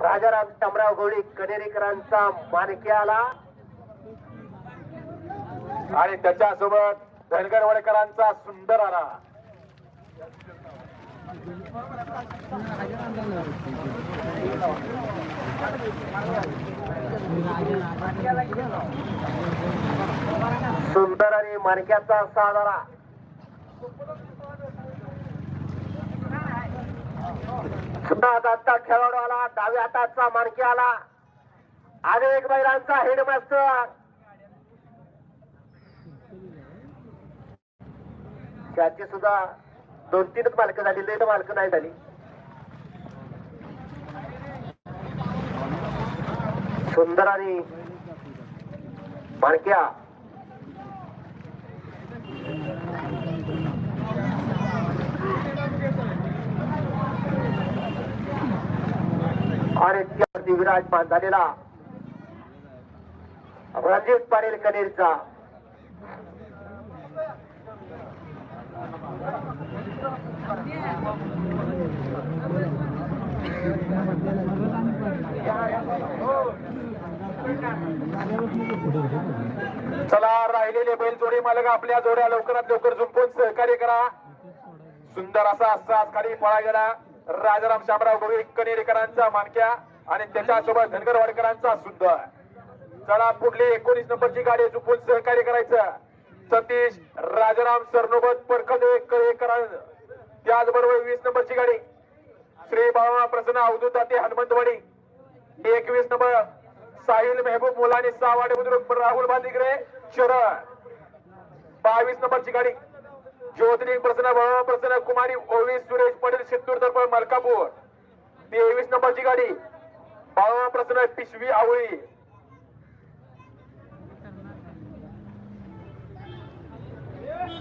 राजाराम शामराव गवळी कनेरीकरांचा मानक्याला आणि त्याच्यासोबत धनगर वडकरांचा सुंदर आरा. सुंदर आणि मानक्याचा साधारा. हाताचा खेळाडू आला, डाव्या हाताचा मानकी आला. अनेक बैलांचा हेडमास्टर. त्याची सुद्धा 2-3च मालक झाली, लेट मालक नाही झाली. सुंदर आणि माणक्या आणि त्यावरती विराजमान झालेला रणजित पाटील कनेरचा. चला राहिलेले बैल जोडी मालक आपल्या जोड्या लवकरात लवकर झुंपून सहकार्य करा. सुंदर असा साज खाली पळा गेला राजाराम शामराव गवळी कनेरीकरांचा मानक्या आणि त्याच्यासोबत धनगर वाडकरांचा सुंदर. चला पुढली 19 नंबरची गाडी झुंपून सहकार्य करायचं. सतीश राजाराम सरनोबत परखडे कळेकर. त्याचबरोबर 20 नंबरची गाडी श्री बाबा प्रसन्न अवधूत ते हनुमंतवाडी. 21 नंबर साहिल मेहबूब मुलानी सावाडे बुद्रुक राहुल बांदिगरे शरण. 22 नंबरची गाडी ज्योतिनी प्रसन्न बाबा प्रसन्न कुमारी ओवी सुरेश पटेल शिंतूर दर्पण मलकापूर. 23 नंबरची गाडी बाबा प्रसन्न पिशवी आवळी.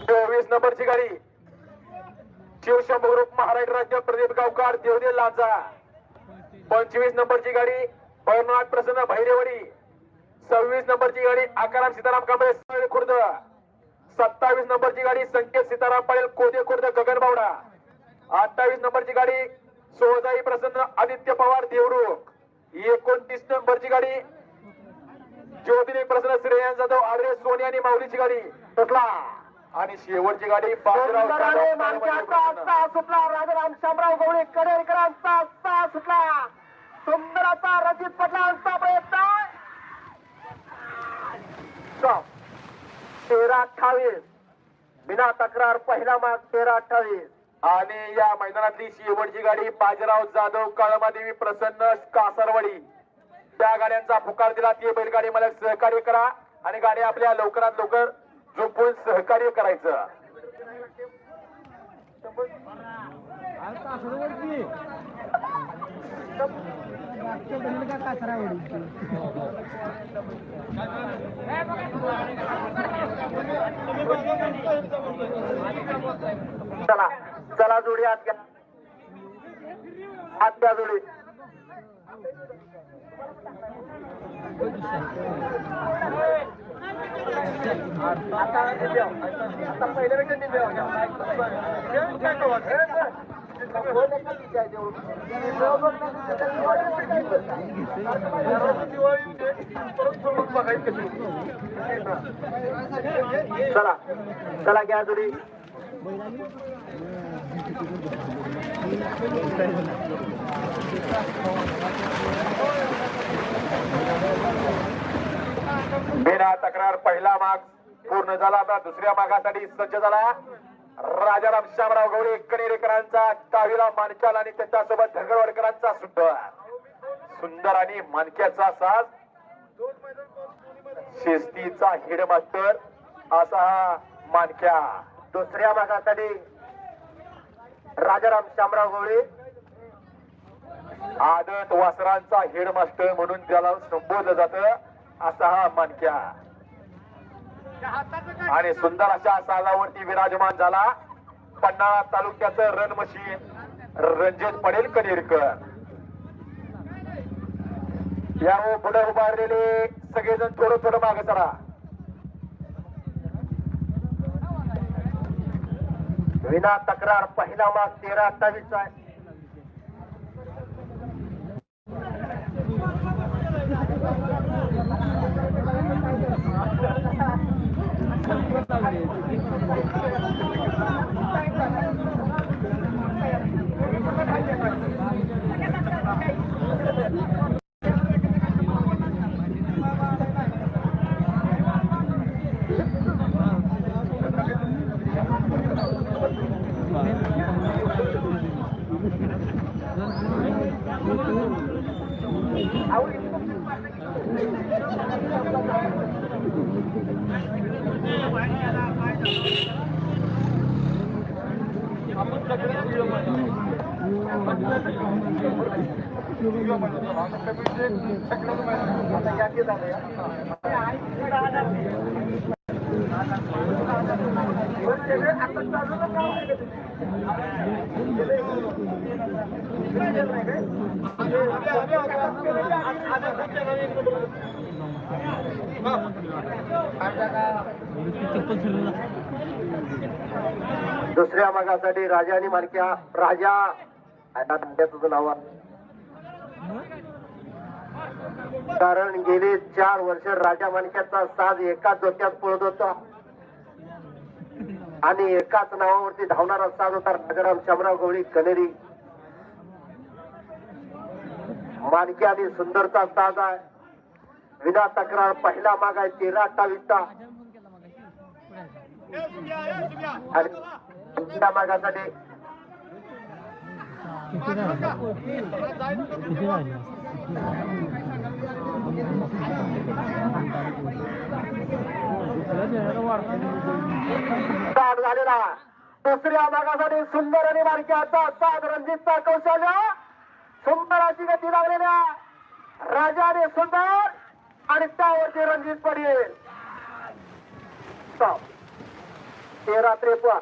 24 नंबरची गाडी शिवशंभू ग्रुप महाराष्ट्र राज्य प्रदीप गावकार देवदे लांजा. 25 नंबरची गाडी भैरवनाथ प्रसन्न भैरेवाडी. 26 नंबरची गाडी आकाराम सीताराम कांबळे खुर्द. 27 नंबरची गाडी संकेत सीताराम पाटील कोदे खुर्द गगनबावडा. 28 नंबरची गाडी सोहजाई प्रसन्न आदित्य पवार देवरुख. 29 नंबरची गाडी ज्योतिनी प्रसन्न श्रेयन जाधव आर्य सोनी आणि माऊलीची गाडी सुटला. आणि शेवटची गाडी सुटला राजाराम शामराव गवळी कनेरीकरांचा सुटला. सुंदराचा रणजित पाटलांचा प्रयत्न. 13-28 बिना तक्रार पहिला माग 13-28. आणि या मैदानातली शेवटची गाडी बाजीराव जाधव काळमादेवी प्रसन्न कासारवाडी. त्या गाड्यांचा पुकार दिला. ती बैलगाडी मला सहकार्य करा आणि गाडी आपल्या लवकरात लवकर झोपून सहकार्य करायचं. चला चला जोडी आत घ्या. आत घ्या जोडी. चला चला घ्या जोडी. बिना तक्रार पहिला माग पूर्ण झाला. आता दुसऱ्या मागासाठी सज्ज झाला राजाराम शामराव गवळी कनेरीकरांचा तावीला मानक्याला आणि त्याच्यासोबत धनगरवाडकरांचा सुंदर. सुंदर आणि मानक्याचा साज शिस्तीचा हेडमास्टर असा हा मानक्या. दुसऱ्या भागासाठी राजाराम शामराव गवळी आदत वासरांचा हेडमास्टर म्हणून त्याला संबोधलं जातं असा हा मानक्या. आणि सुंदर अशा साजावरती विराजमान झाला पन्हाळा तालुक्याचं रण मशीन रणजित पटेल कनेरकर. या पुढे उभारलेले सगळेजण थोडं थोडं मागे सरा. विना तक्रार पहिला माग 13-28 आहे. दुसऱ्या भागासाठी राजा आणि मालक्या राजा आता तुझं नाव आहे. कारण गेले 4 वर्ष राजा मालक्याचा साज एकाच डोक्यात पळत होता आणि एकाच नावावरती धावणारा साज होता राजाराम शामराव गवळी कनेरी. मालक्या आणि सुंदरचा साज आहे. विना तक्रार पहिला माग आहे 13-28 आणि दुसऱ्या मागासाठी स्टार्ट झालेला. दुसऱ्या भागासाठी सुंदर आणि मालक्याचा साथ रणजितचा कौशल्य. सुंदर अशी गती लागलेल्या राजाने सुंदर आणि त्यावरती रणजित पडेल. 13-53